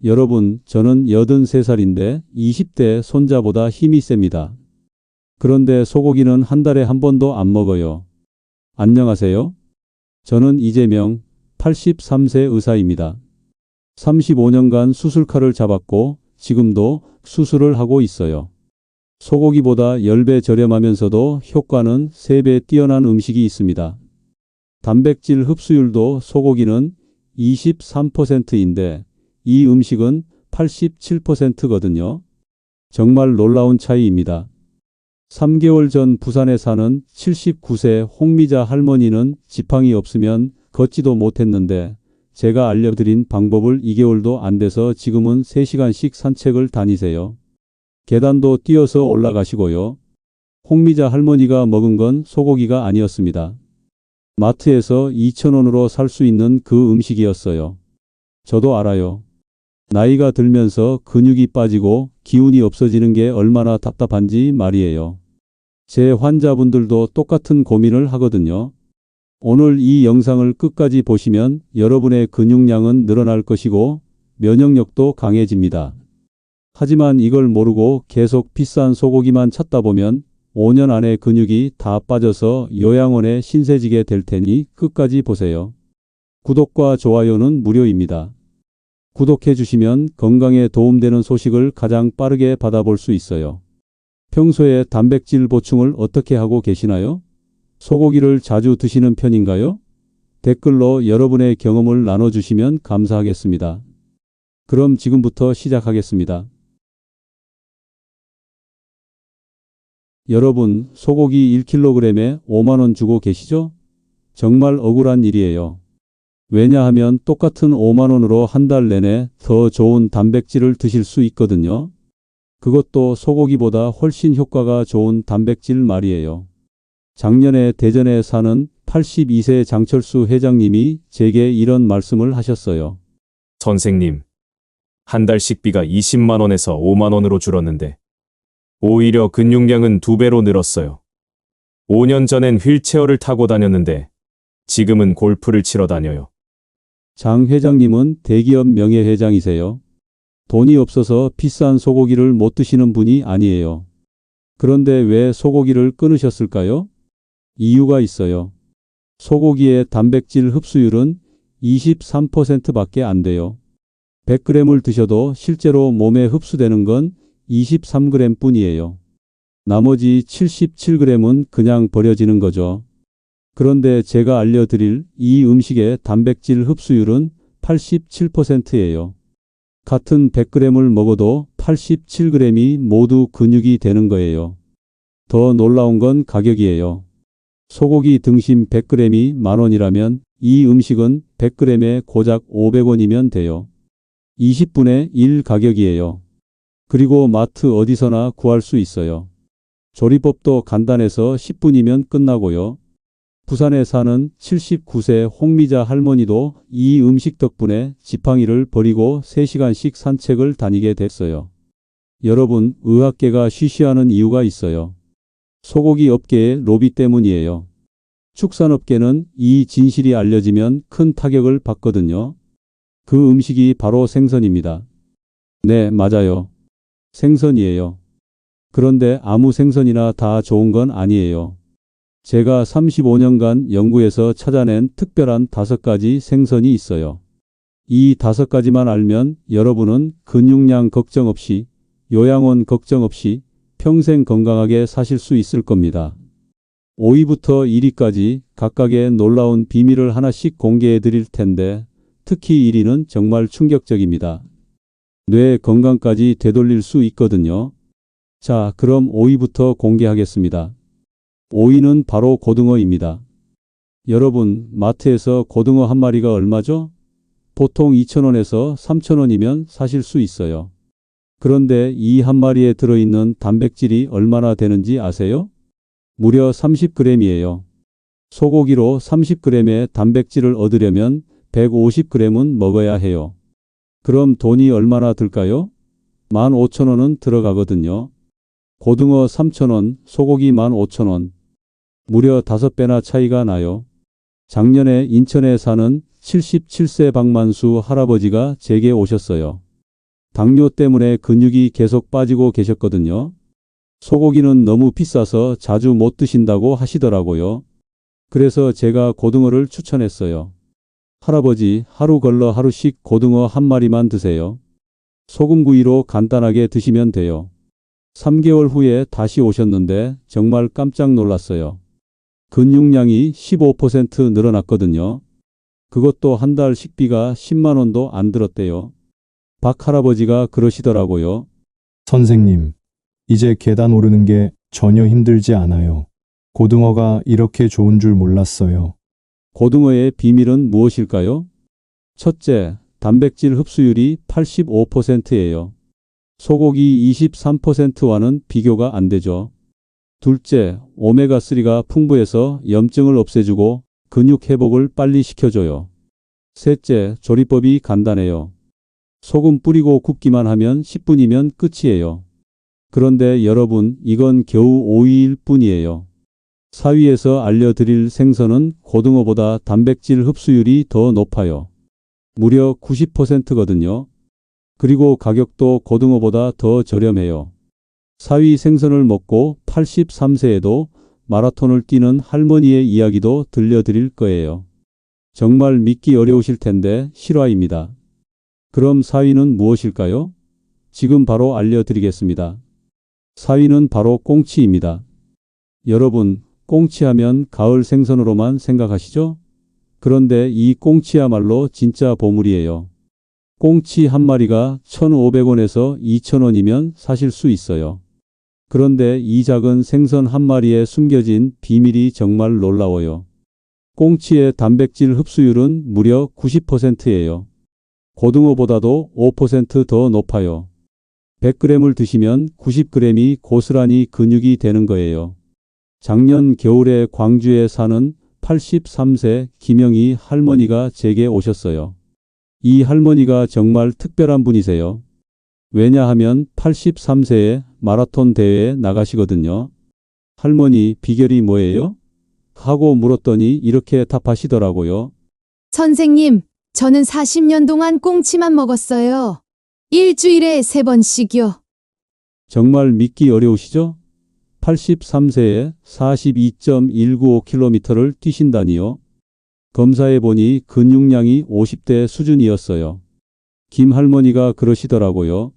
여러분, 저는 83살인데 20대 손자보다 힘이 셉니다. 그런데 소고기는 한 달에 한 번도 안 먹어요. 안녕하세요. 저는 이재명, 83세 의사입니다. 35년간 수술칼을 잡았고 지금도 수술을 하고 있어요. 소고기보다 10배 저렴하면서도 효과는 3배 뛰어난 음식이 있습니다. 단백질 흡수율도 소고기는 23%인데 이 음식은 87%거든요. 정말 놀라운 차이입니다. 3개월 전 부산에 사는 79세 홍미자 할머니는 지팡이 없으면 걷지도 못했는데 제가 알려드린 방법을 2개월도 안 돼서 지금은 3시간씩 산책을 다니세요. 계단도 뛰어서 올라가시고요. 홍미자 할머니가 먹은 건 소고기가 아니었습니다. 마트에서 2,000원으로 살 수 있는 그 음식이었어요. 저도 알아요. 나이가 들면서 근육이 빠지고 기운이 없어지는 게 얼마나 답답한지 말이에요. 제 환자분들도 똑같은 고민을 하거든요. 오늘 이 영상을 끝까지 보시면 여러분의 근육량은 늘어날 것이고 면역력도 강해집니다. 하지만 이걸 모르고 계속 비싼 소고기만 찾다 보면 5년 안에 근육이 다 빠져서 요양원에 신세지게 될 테니 끝까지 보세요. 구독과 좋아요는 무료입니다. 구독해 주시면 건강에 도움되는 소식을 가장 빠르게 받아볼 수 있어요. 평소에 단백질 보충을 어떻게 하고 계시나요? 소고기를 자주 드시는 편인가요? 댓글로 여러분의 경험을 나눠주시면 감사하겠습니다. 그럼 지금부터 시작하겠습니다. 여러분, 소고기 1kg에 5만원 주고 계시죠? 정말 억울한 일이에요. 왜냐하면 똑같은 5만원으로 한 달 내내 더 좋은 단백질을 드실 수 있거든요. 그것도 소고기보다 훨씬 효과가 좋은 단백질 말이에요. 작년에 대전에 사는 82세 장철수 회장님이 제게 이런 말씀을 하셨어요. 선생님, 한 달 식비가 20만 원에서 5만 원으로 줄었는데 오히려 근육량은 2배로 늘었어요. 5년 전엔 휠체어를 타고 다녔는데 지금은 골프를 치러 다녀요. 장 회장님은 대기업 명예회장이세요. 돈이 없어서 비싼 소고기를 못 드시는 분이 아니에요. 그런데 왜 소고기를 끊으셨을까요? 이유가 있어요. 소고기의 단백질 흡수율은 23%밖에 안 돼요. 100g을 드셔도 실제로 몸에 흡수되는 건 23g 뿐이에요. 나머지 77g은 그냥 버려지는 거죠. 그런데 제가 알려드릴 이 음식의 단백질 흡수율은 87%예요. 같은 100g을 먹어도 87g이 모두 근육이 되는 거예요. 더 놀라운 건 가격이에요. 소고기 등심 100g이 만원이라면 이 음식은 100g에 고작 500원이면 돼요. 20분의 1 가격이에요. 그리고 마트 어디서나 구할 수 있어요. 조리법도 간단해서 10분이면 끝나고요. 부산에 사는 79세 홍미자 할머니도 이 음식 덕분에 지팡이를 버리고 3시간씩 산책을 다니게 됐어요. 여러분, 의학계가 쉬쉬하는 이유가 있어요. 소고기 업계의 로비 때문이에요. 축산업계는 이 진실이 알려지면 큰 타격을 받거든요. 그 음식이 바로 생선입니다. 네, 맞아요. 생선이에요. 그런데 아무 생선이나 다 좋은 건 아니에요. 제가 35년간 연구해서 찾아낸 특별한 5가지 생선이 있어요. 이 5가지만 알면 여러분은 근육량 걱정 없이, 요양원 걱정 없이 평생 건강하게 사실 수 있을 겁니다. 5위부터 1위까지 각각의 놀라운 비밀을 하나씩 공개해 드릴 텐데 특히 1위는 정말 충격적입니다. 뇌 건강까지 되돌릴 수 있거든요. 자, 그럼 5위부터 공개하겠습니다. 5위는 바로 고등어입니다. 여러분, 마트에서 고등어 한 마리가 얼마죠? 보통 2,000원에서 3,000원이면 사실 수 있어요. 그런데 이 한 마리에 들어있는 단백질이 얼마나 되는지 아세요? 무려 30g이에요. 소고기로 30g의 단백질을 얻으려면 150g은 먹어야 해요. 그럼 돈이 얼마나 들까요? 15,000원은 들어가거든요. 고등어 3,000원, 소고기 15,000원. 무려 5배나 차이가 나요. 작년에 인천에 사는 77세 박만수 할아버지가 제게 오셨어요. 당뇨 때문에 근육이 계속 빠지고 계셨거든요. 소고기는 너무 비싸서 자주 못 드신다고 하시더라고요. 그래서 제가 고등어를 추천했어요. 할아버지, 하루 걸러 하루씩 고등어 한 마리만 드세요. 소금구이로 간단하게 드시면 돼요. 3개월 후에 다시 오셨는데 정말 깜짝 놀랐어요. 근육량이 15% 늘어났거든요. 그것도 한 달 식비가 10만 원도 안 들었대요. 박 할아버지가 그러시더라고요. 선생님, 이제 계단 오르는 게 전혀 힘들지 않아요. 고등어가 이렇게 좋은 줄 몰랐어요. 고등어의 비밀은 무엇일까요? 첫째, 단백질 흡수율이 85%예요. 소고기 23%와는 비교가 안 되죠. 둘째, 오메가3가 풍부해서 염증을 없애주고 근육 회복을 빨리 시켜줘요. 셋째, 조리법이 간단해요. 소금 뿌리고 굽기만 하면 10분이면 끝이에요. 그런데 여러분, 이건 겨우 5위일 뿐이에요. 4위에서 알려드릴 생선은 고등어보다 단백질 흡수율이 더 높아요. 무려 90%거든요. 그리고 가격도 고등어보다 더 저렴해요. 4위 생선을 먹고 83세에도 마라톤을 뛰는 할머니의 이야기도 들려드릴 거예요. 정말 믿기 어려우실 텐데 실화입니다. 그럼 4위는 무엇일까요? 지금 바로 알려드리겠습니다. 4위는 바로 꽁치입니다. 여러분, 꽁치하면 가을 생선으로만 생각하시죠? 그런데 이 꽁치야말로 진짜 보물이에요. 꽁치 한 마리가 1,500원에서 2,000원이면 사실 수 있어요. 그런데 이 작은 생선 한 마리에 숨겨진 비밀이 정말 놀라워요. 꽁치의 단백질 흡수율은 무려 90%예요. 고등어보다도 5% 더 높아요. 100g을 드시면 90g이 고스란히 근육이 되는 거예요. 작년 겨울에 광주에 사는 83세 김영희 할머니가 제게 오셨어요. 이 할머니가 정말 특별한 분이세요. 왜냐하면 83세에 마라톤 대회에 나가시거든요. 할머니, 비결이 뭐예요? 하고 물었더니 이렇게 답하시더라고요. 선생님, 저는 40년 동안 꽁치만 먹었어요. 일주일에 3번씩요. 정말 믿기 어려우시죠? 83세에 42.195km를 뛰신다니요. 검사해 보니 근육량이 50대 수준이었어요. 김 할머니가 그러시더라고요.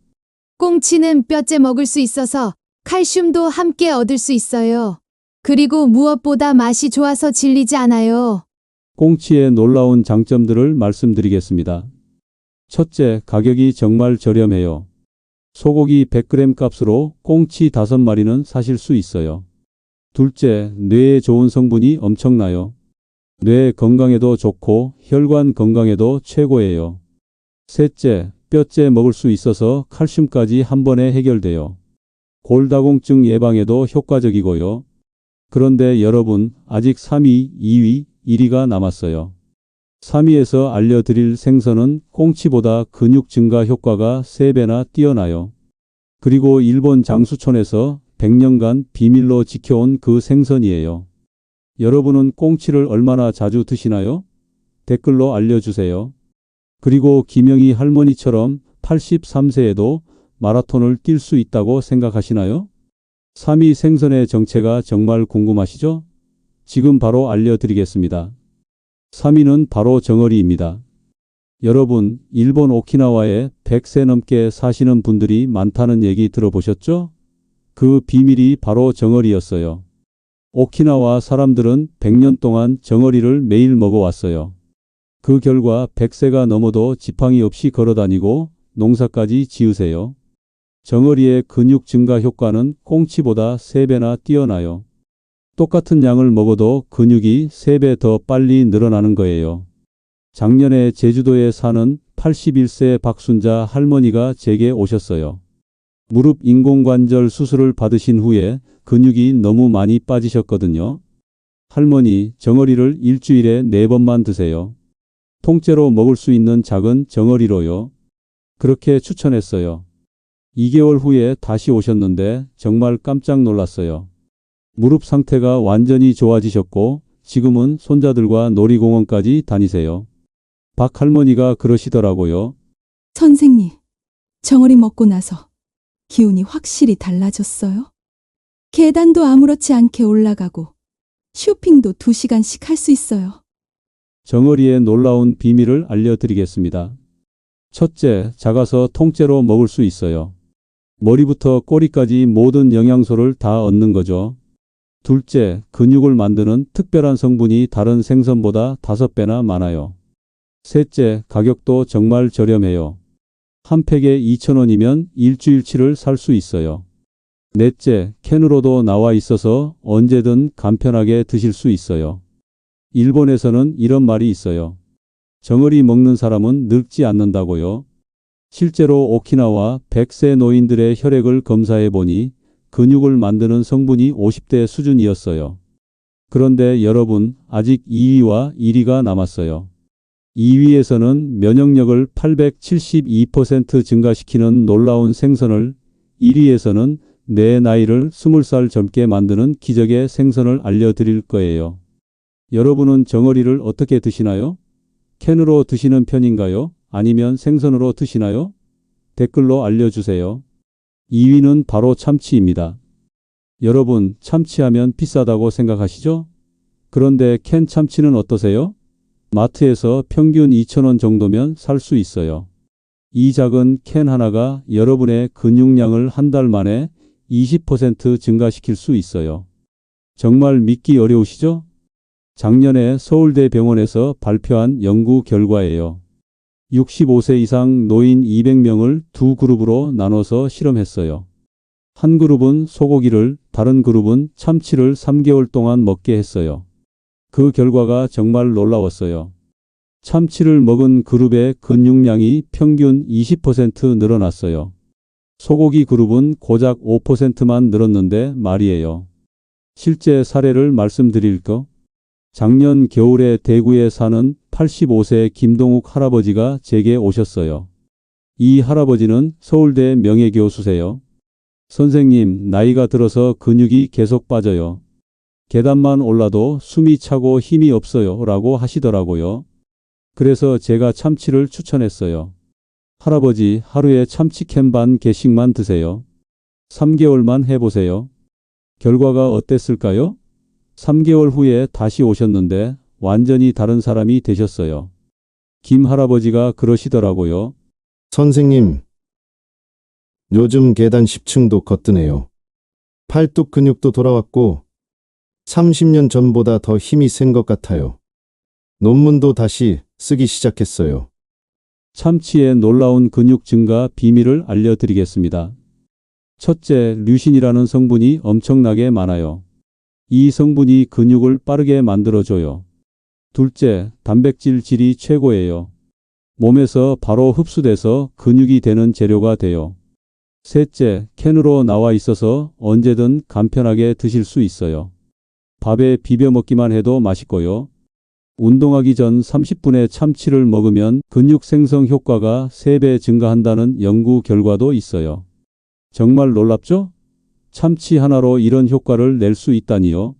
꽁치는 뼈째 먹을 수 있어서 칼슘도 함께 얻을 수 있어요. 그리고 무엇보다 맛이 좋아서 질리지 않아요. 꽁치의 놀라운 장점들을 말씀드리겠습니다. 첫째, 가격이 정말 저렴해요. 소고기 100g 값으로 꽁치 5마리는 사실 수 있어요. 둘째, 뇌에 좋은 성분이 엄청나요. 뇌 건강에도 좋고 혈관 건강에도 최고예요. 셋째, 뼈째 먹을 수 있어서 칼슘까지 한 번에 해결돼요. 골다공증 예방에도 효과적이고요. 그런데 여러분, 아직 3위, 2위, 1위가 남았어요. 3위에서 알려드릴 생선은 꽁치보다 근육 증가 효과가 3배나 뛰어나요. 그리고 일본 장수촌에서 100년간 비밀로 지켜온 그 생선이에요. 여러분은 꽁치를 얼마나 자주 드시나요? 댓글로 알려주세요. 그리고 김영희 할머니처럼 83세에도 마라톤을 뛸 수 있다고 생각하시나요? 3위 생선의 정체가 정말 궁금하시죠? 지금 바로 알려드리겠습니다. 3위는 바로 정어리입니다. 여러분, 일본 오키나와에 100세 넘게 사시는 분들이 많다는 얘기 들어보셨죠? 그 비밀이 바로 정어리였어요. 오키나와 사람들은 100년 동안 정어리를 매일 먹어왔어요. 그 결과 100세가 넘어도 지팡이 없이 걸어다니고 농사까지 지으세요. 정어리의 근육 증가 효과는 꽁치보다 3배나 뛰어나요. 똑같은 양을 먹어도 근육이 3배 더 빨리 늘어나는 거예요. 작년에 제주도에 사는 81세 박순자 할머니가 제게 오셨어요. 무릎 인공관절 수술을 받으신 후에 근육이 너무 많이 빠지셨거든요. 할머니, 정어리를 일주일에 4번만 드세요. 통째로 먹을 수 있는 작은 정어리로요. 그렇게 추천했어요. 2개월 후에 다시 오셨는데 정말 깜짝 놀랐어요. 무릎 상태가 완전히 좋아지셨고 지금은 손자들과 놀이공원까지 다니세요. 박 할머니가 그러시더라고요. 선생님, 정어리 먹고 나서 기운이 확실히 달라졌어요. 계단도 아무렇지 않게 올라가고 쇼핑도 2시간씩 할 수 있어요. 정어리의 놀라운 비밀을 알려드리겠습니다. 첫째, 작아서 통째로 먹을 수 있어요. 머리부터 꼬리까지 모든 영양소를 다 얻는 거죠. 둘째, 근육을 만드는 특별한 성분이 다른 생선보다 5배나 많아요. 셋째, 가격도 정말 저렴해요. 한 팩에 2,000원이면 일주일치를 살 수 있어요. 넷째, 캔으로도 나와 있어서 언제든 간편하게 드실 수 있어요. 일본에서는 이런 말이 있어요. 정어리 먹는 사람은 늙지 않는다고요. 실제로 오키나와 100세 노인들의 혈액을 검사해 보니 근육을 만드는 성분이 50대 수준이었어요. 그런데 여러분, 아직 2위와 1위가 남았어요. 2위에서는 면역력을 872% 증가시키는 놀라운 생선을, 1위에서는 내 나이를 20살 젊게 만드는 기적의 생선을 알려드릴 거예요. 여러분은 정어리를 어떻게 드시나요? 캔으로 드시는 편인가요? 아니면 생선으로 드시나요? 댓글로 알려주세요. 2위는 바로 참치입니다. 여러분, 참치하면 비싸다고 생각하시죠? 그런데 캔 참치는 어떠세요? 마트에서 평균 2,000원 정도면 살 수 있어요. 이 작은 캔 하나가 여러분의 근육량을 한 달 만에 20% 증가시킬 수 있어요. 정말 믿기 어려우시죠? 작년에 서울대 병원에서 발표한 연구 결과예요. 65세 이상 노인 200명을 두 그룹으로 나눠서 실험했어요. 한 그룹은 소고기를, 다른 그룹은 참치를 3개월 동안 먹게 했어요. 그 결과가 정말 놀라웠어요. 참치를 먹은 그룹의 근육량이 평균 20% 늘어났어요. 소고기 그룹은 고작 5%만 늘었는데 말이에요. 실제 사례를 말씀드릴까? 작년 겨울에 대구에 사는 85세 김동욱 할아버지가 제게 오셨어요. 이 할아버지는 서울대 명예교수세요. 선생님, 나이가 들어서 근육이 계속 빠져요. 계단만 올라도 숨이 차고 힘이 없어요 라고 하시더라고요. 그래서 제가 참치를 추천했어요. 할아버지, 하루에 참치 캔 반 개씩만 드세요. 3개월만 해보세요. 결과가 어땠을까요? 3개월 후에 다시 오셨는데 완전히 다른 사람이 되셨어요. 김 할아버지가 그러시더라고요. 선생님, 요즘 계단 10층도 거뜬해요. 팔뚝 근육도 돌아왔고 30년 전보다 더 힘이 센 것 같아요. 논문도 다시 쓰기 시작했어요. 참치의 놀라운 근육 증가 비밀을 알려드리겠습니다. 첫째, 류신이라는 성분이 엄청나게 많아요. 이 성분이 근육을 빠르게 만들어줘요. 둘째, 단백질 질이 최고예요. 몸에서 바로 흡수돼서 근육이 되는 재료가 돼요. 셋째, 캔으로 나와 있어서 언제든 간편하게 드실 수 있어요. 밥에 비벼 먹기만 해도 맛있고요. 운동하기 전 30분에 참치를 먹으면 근육 생성 효과가 3배 증가한다는 연구 결과도 있어요. 정말 놀랍죠? 참치 하나로 이런 효과를 낼 수 있다니요.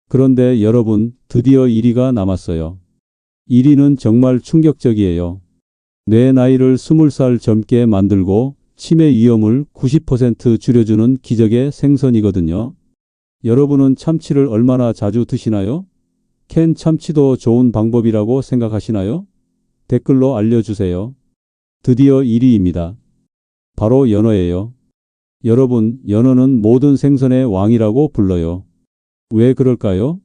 그런데 여러분, 드디어 1위가 남았어요. 1위는 정말 충격적이에요. 내 나이를 20살 젊게 만들고 치매 위험을 90% 줄여주는 기적의 생선이거든요. 여러분은 참치를 얼마나 자주 드시나요? 캔 참치도 좋은 방법이라고 생각하시나요? 댓글로 알려주세요. 드디어 1위입니다. 바로 연어예요. 여러분, 연어는 모든 생선의 왕이라고 불러요. 왜 그럴까요?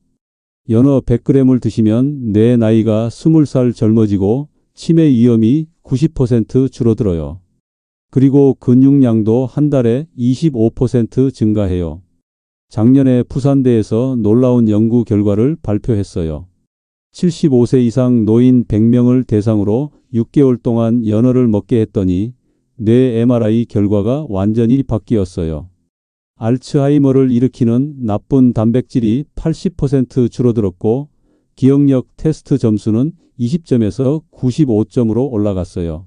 연어 100g을 드시면 내 나이가 20살 젊어지고 치매 위험이 90% 줄어들어요. 그리고 근육량도 한 달에 25% 증가해요. 작년에 부산대에서 놀라운 연구 결과를 발표했어요. 75세 이상 노인 100명을 대상으로 6개월 동안 연어를 먹게 했더니 뇌 MRI 결과가 완전히 바뀌었어요. 알츠하이머를 일으키는 나쁜 단백질이 80% 줄어들었고 기억력 테스트 점수는 20점에서 95점으로 올라갔어요.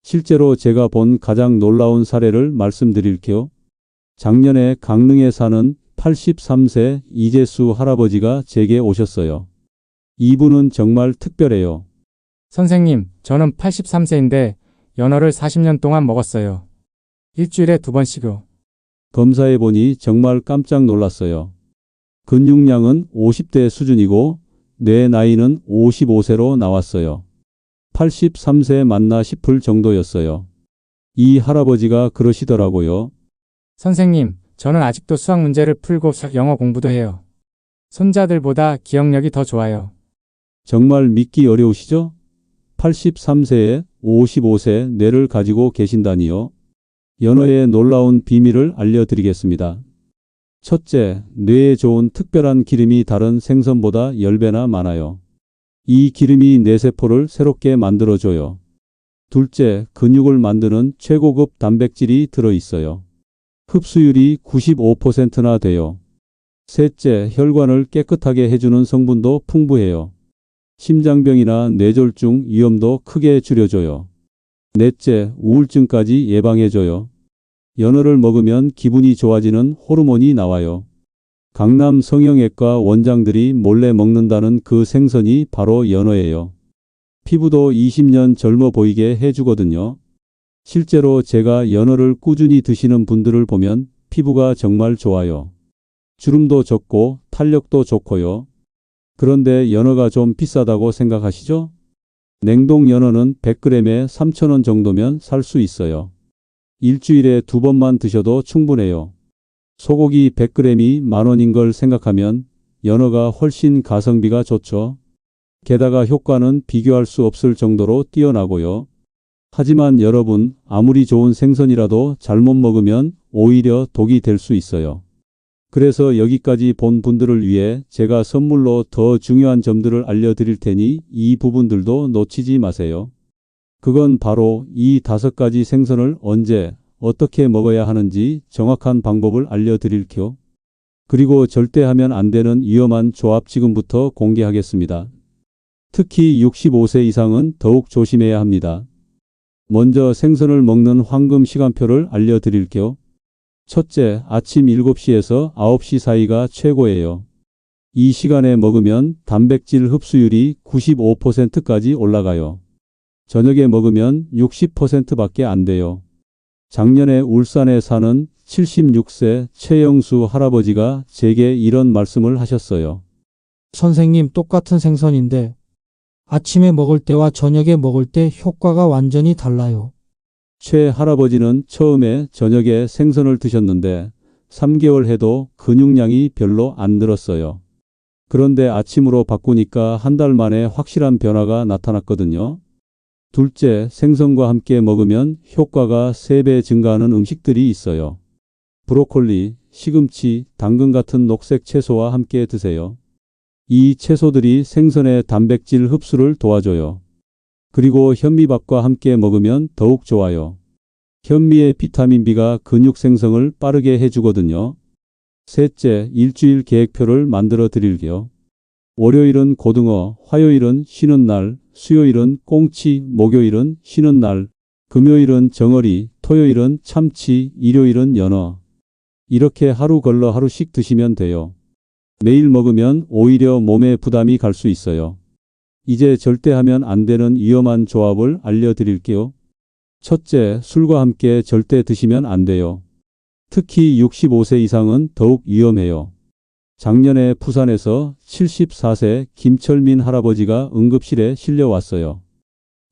실제로 제가 본 가장 놀라운 사례를 말씀드릴게요. 작년에 강릉에 사는 83세 이재수 할아버지가 제게 오셨어요. 이분은 정말 특별해요. 선생님, 저는 83세인데 연어를 40년 동안 먹었어요. 일주일에 2번씩요. 검사해 보니 정말 깜짝 놀랐어요. 근육량은 50대 수준이고 뇌 나이는 55세로 나왔어요. 83세 맞나 싶을 정도였어요. 이 할아버지가 그러시더라고요. 선생님, 저는 아직도 수학 문제를 풀고 영어 공부도 해요. 손자들보다 기억력이 더 좋아요. 정말 믿기 어려우시죠? 83세에 55세 뇌를 가지고 계신다니요. 연어의 놀라운 비밀을 알려드리겠습니다. 첫째, 뇌에 좋은 특별한 기름이 다른 생선보다 10배나 많아요. 이 기름이 뇌세포를 새롭게 만들어줘요. 둘째, 근육을 만드는 최고급 단백질이 들어있어요. 흡수율이 95%나 돼요. 셋째, 혈관을 깨끗하게 해주는 성분도 풍부해요. 심장병이나 뇌졸중 위험도 크게 줄여줘요. 넷째, 우울증까지 예방해줘요. 연어를 먹으면 기분이 좋아지는 호르몬이 나와요. 강남 성형외과 원장들이 몰래 먹는다는 그 생선이 바로 연어예요. 피부도 20년 젊어 보이게 해주거든요. 실제로 제가 연어를 꾸준히 드시는 분들을 보면 피부가 정말 좋아요. 주름도 적고 탄력도 좋고요. 그런데 연어가 좀 비싸다고 생각하시죠? 냉동 연어는 100g에 3,000원 정도면 살 수 있어요. 일주일에 2번만 드셔도 충분해요. 소고기 100g이 만원인 걸 생각하면 연어가 훨씬 가성비가 좋죠. 게다가 효과는 비교할 수 없을 정도로 뛰어나고요. 하지만 여러분, 아무리 좋은 생선이라도 잘못 먹으면 오히려 독이 될 수 있어요. 그래서 여기까지 본 분들을 위해 제가 선물로 더 중요한 점들을 알려드릴 테니 이 부분들도 놓치지 마세요. 그건 바로 이 5가지 생선을 언제, 어떻게 먹어야 하는지 정확한 방법을 알려드릴게요. 그리고 절대 하면 안 되는 위험한 조합 지금부터 공개하겠습니다. 특히 65세 이상은 더욱 조심해야 합니다. 먼저 생선을 먹는 황금 시간표를 알려드릴게요. 첫째, 아침 7시에서 9시 사이가 최고예요. 이 시간에 먹으면 단백질 흡수율이 95%까지 올라가요. 저녁에 먹으면 60%밖에 안 돼요. 작년에 울산에 사는 76세 최영수 할아버지가 제게 이런 말씀을 하셨어요. 선생님, 똑같은 생선인데 아침에 먹을 때와 저녁에 먹을 때 효과가 완전히 달라요. 최 할아버지는 처음에 저녁에 생선을 드셨는데 3개월 해도 근육량이 별로 안 늘었어요. 그런데 아침으로 바꾸니까 한 달 만에 확실한 변화가 나타났거든요. 둘째, 생선과 함께 먹으면 효과가 3배 증가하는 음식들이 있어요. 브로콜리, 시금치, 당근 같은 녹색 채소와 함께 드세요. 이 채소들이 생선의 단백질 흡수를 도와줘요. 그리고 현미밥과 함께 먹으면 더욱 좋아요. 현미의 비타민 B가 근육 생성을 빠르게 해주거든요. 셋째, 일주일 계획표를 만들어 드릴게요. 월요일은 고등어, 화요일은 쉬는 날, 수요일은 꽁치, 목요일은 쉬는 날, 금요일은 정어리, 토요일은 참치, 일요일은 연어. 이렇게 하루 걸러 하루씩 드시면 돼요. 매일 먹으면 오히려 몸에 부담이 갈 수 있어요. 이제 절대 하면 안 되는 위험한 조합을 알려드릴게요. 첫째, 술과 함께 절대 드시면 안 돼요. 특히 65세 이상은 더욱 위험해요. 작년에 부산에서 74세 김철민 할아버지가 응급실에 실려왔어요.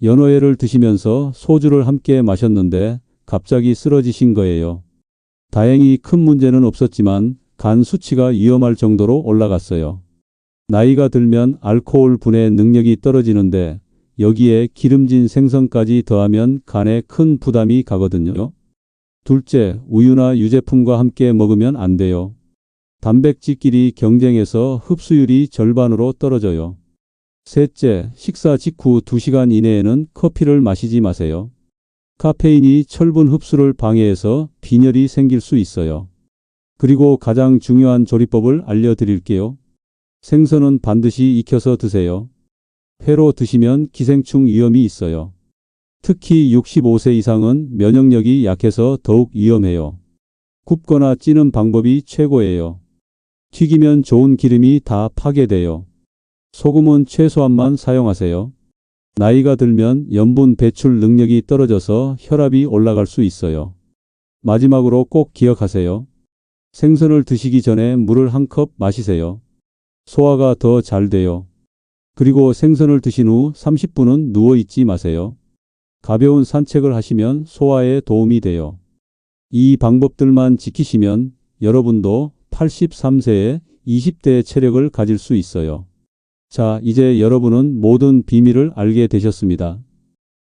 연어회를 드시면서 소주를 함께 마셨는데 갑자기 쓰러지신 거예요. 다행히 큰 문제는 없었지만 간 수치가 위험할 정도로 올라갔어요. 나이가 들면 알코올 분해 능력이 떨어지는데 여기에 기름진 생선까지 더하면 간에 큰 부담이 가거든요. 둘째, 우유나 유제품과 함께 먹으면 안 돼요. 단백질끼리 경쟁해서 흡수율이 절반으로 떨어져요. 셋째, 식사 직후 2시간 이내에는 커피를 마시지 마세요. 카페인이 철분 흡수를 방해해서 빈혈이 생길 수 있어요. 그리고 가장 중요한 조리법을 알려드릴게요. 생선은 반드시 익혀서 드세요. 회로 드시면 기생충 위험이 있어요. 특히 65세 이상은 면역력이 약해서 더욱 위험해요. 굽거나 찌는 방법이 최고예요. 튀기면 좋은 기름이 다 파괴돼요. 소금은 최소한만 사용하세요. 나이가 들면 염분 배출 능력이 떨어져서 혈압이 올라갈 수 있어요. 마지막으로 꼭 기억하세요. 생선을 드시기 전에 물을 한 컵 마시세요. 소화가 더 잘 돼요. 그리고 생선을 드신 후 30분은 누워 있지 마세요. 가벼운 산책을 하시면 소화에 도움이 돼요. 이 방법들만 지키시면 여러분도 83세에 20대의 체력을 가질 수 있어요. 자, 이제 여러분은 모든 비밀을 알게 되셨습니다.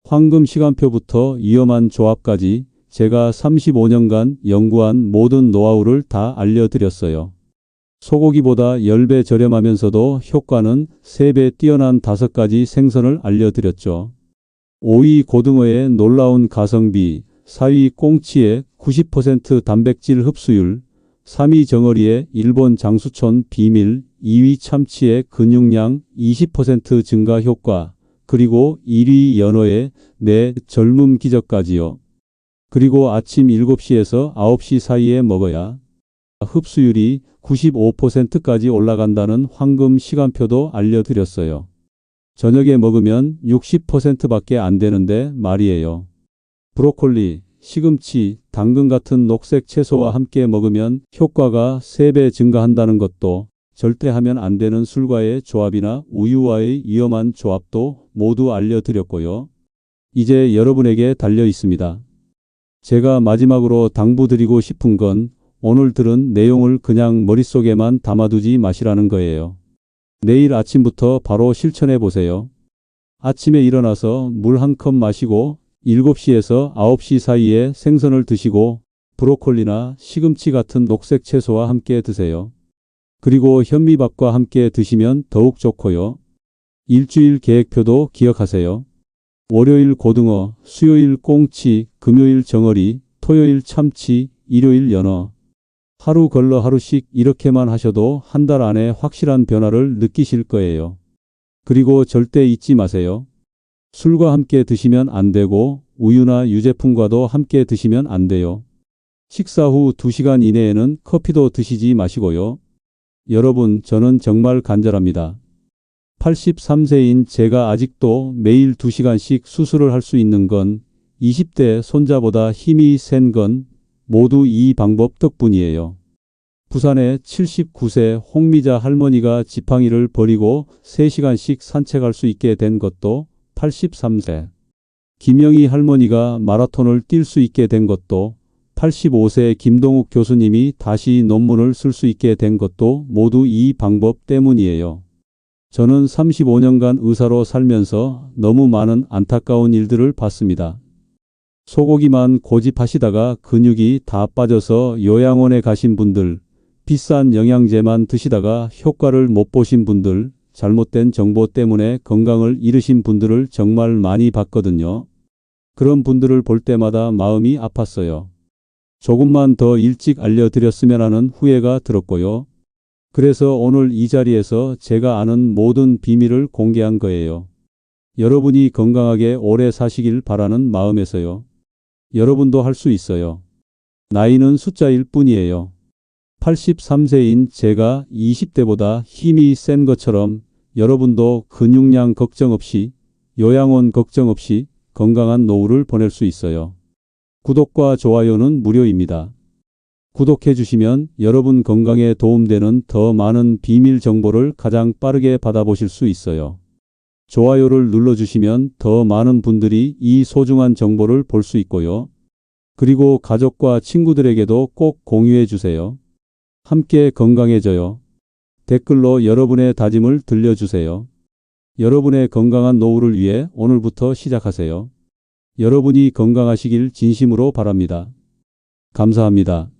황금 시간표부터 위험한 조합까지 제가 35년간 연구한 모든 노하우를 다 알려드렸어요. 소고기보다 10배 저렴하면서도 효과는 3배 뛰어난 5가지 생선을 알려드렸죠. 5위 고등어의 놀라운 가성비, 4위 꽁치의 90% 단백질 흡수율, 3위 정어리의 일본 장수촌 비밀, 2위 참치의 근육량 20% 증가 효과, 그리고 1위 연어의 내 젊음 기적까지요. 그리고 아침 7시에서 9시 사이에 먹어야 흡수율이 95%까지 올라간다는 황금 시간표도 알려드렸어요. 저녁에 먹으면 60%밖에 안 되는데 말이에요. 브로콜리, 시금치, 당근 같은 녹색 채소와 함께 먹으면 효과가 3배 증가한다는 것도, 절대 하면 안 되는 술과의 조합이나 우유와의 위험한 조합도 모두 알려드렸고요. 이제 여러분에게 달려 있습니다. 제가 마지막으로 당부드리고 싶은 건 오늘 들은 내용을 그냥 머릿속에만 담아두지 마시라는 거예요. 내일 아침부터 바로 실천해 보세요. 아침에 일어나서 물 한 컵 마시고 7시에서 9시 사이에 생선을 드시고 브로콜리나 시금치 같은 녹색 채소와 함께 드세요. 그리고 현미밥과 함께 드시면 더욱 좋고요. 일주일 계획표도 기억하세요. 월요일 고등어, 수요일 꽁치, 금요일 정어리, 토요일 참치, 일요일 연어. 하루 걸러 하루씩 이렇게만 하셔도 한 달 안에 확실한 변화를 느끼실 거예요. 그리고 절대 잊지 마세요. 술과 함께 드시면 안 되고 우유나 유제품과도 함께 드시면 안 돼요. 식사 후 2시간 이내에는 커피도 드시지 마시고요. 여러분, 저는 정말 간절합니다. 83세인 제가 아직도 매일 2시간씩 수술을 할 수 있는 건 20대 손자보다 힘이 센 건 모두 이 방법 덕분이에요. 부산의 79세 홍미자 할머니가 지팡이를 버리고 3시간씩 산책할 수 있게 된 것도 83세. 김영희 할머니가 마라톤을 뛸 수 있게 된 것도, 85세 김동욱 교수님이 다시 논문을 쓸 수 있게 된 것도 모두 이 방법 때문이에요. 저는 35년간 의사로 살면서 너무 많은 안타까운 일들을 봤습니다. 소고기만 고집하시다가 근육이 다 빠져서 요양원에 가신 분들, 비싼 영양제만 드시다가 효과를 못 보신 분들, 잘못된 정보 때문에 건강을 잃으신 분들을 정말 많이 봤거든요. 그런 분들을 볼 때마다 마음이 아팠어요. 조금만 더 일찍 알려드렸으면 하는 후회가 들었고요. 그래서 오늘 이 자리에서 제가 아는 모든 비밀을 공개한 거예요. 여러분이 건강하게 오래 사시길 바라는 마음에서요. 여러분도 할 수 있어요. 나이는 숫자일 뿐이에요. 83세인 제가 20대보다 힘이 센 것처럼 여러분도 근육량 걱정 없이, 요양원 걱정 없이 건강한 노후를 보낼 수 있어요. 구독과 좋아요는 무료입니다. 구독해 주시면 여러분 건강에 도움되는 더 많은 비밀 정보를 가장 빠르게 받아보실 수 있어요. 좋아요를 눌러주시면 더 많은 분들이 이 소중한 정보를 볼 수 있고요. 그리고 가족과 친구들에게도 꼭 공유해 주세요. 함께 건강해져요. 댓글로 여러분의 다짐을 들려주세요. 여러분의 건강한 노후를 위해 오늘부터 시작하세요. 여러분이 건강하시길 진심으로 바랍니다. 감사합니다.